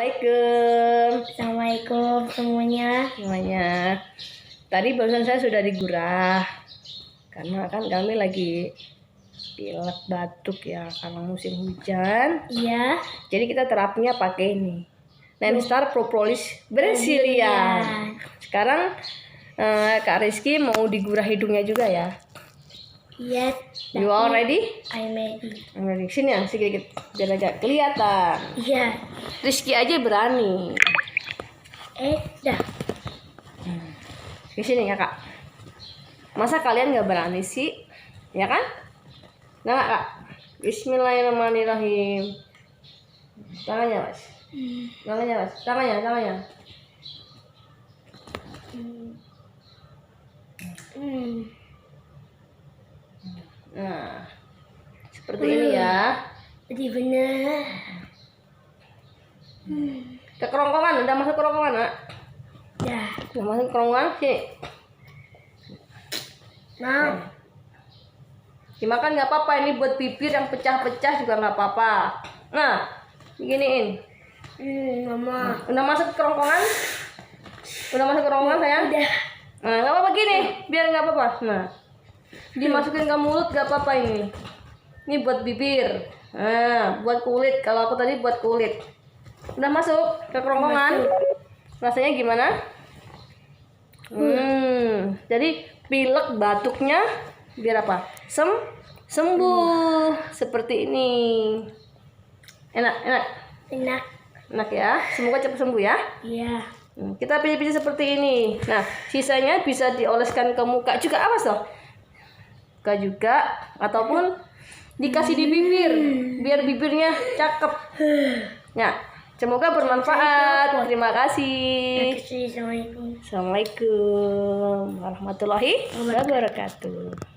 Assalamualaikum. Assalamualaikum semuanya. Tadi barusan saya sudah digurah karena kan kami lagi pilek batuk ya karena musim hujan. Iya. Jadi kita terapinya pakai ini, Nenstar Propolis Brasilian. Sekarang Kak Rizky mau digurah hidungnya juga ya. Yes. You all ready? I'm ready. I'm ready. Sini ya sedikit biar agak kelihatan. Iya. Rizky aja berani. Dah. Di sini ya kak. Masa kalian nggak berani sih? Ya kan? Nggak kak? Bismillahirrahmanirrahim. Tangannya mas. Tangannya mas. Tangannya. Nah, seperti ini ya. Jadi benar. Ke kerongkongan, udah masuk kerongkongan nak? Dah. Udah masuk kerongkongan sini. Mau. Dimakan nggak apa-apa, ini buat bibir yang pecah-pecah juga nggak apa-apa. Nah, beginiin. Mama. Udah masuk kerongkongan? Udah masuk kerongkongan sayang? Udah. Nah, nggak apa-apa gini, biar nggak apa-apa. Nah, dimasukin ke mulut nggak apa-apa ini. Ini buat bibir. Nah, buat kulit. Kalau aku tadi buat kulit. Udah masuk ke kerongkongan. Rasanya gimana? Jadi pilek batuknya biar apa? Sembuh seperti ini. Enak. Enak ya. Semoga cepat sembuh ya. Iya. Kita pilih-pilih seperti ini. Nah, sisanya bisa dioleskan ke muka juga awas loh. Muka juga ataupun dikasih di bibir biar bibirnya cakep. Ya, semoga bermanfaat. Terima kasih. Assalamualaikum. Assalamualaikum warahmatullahi wabarakatuh.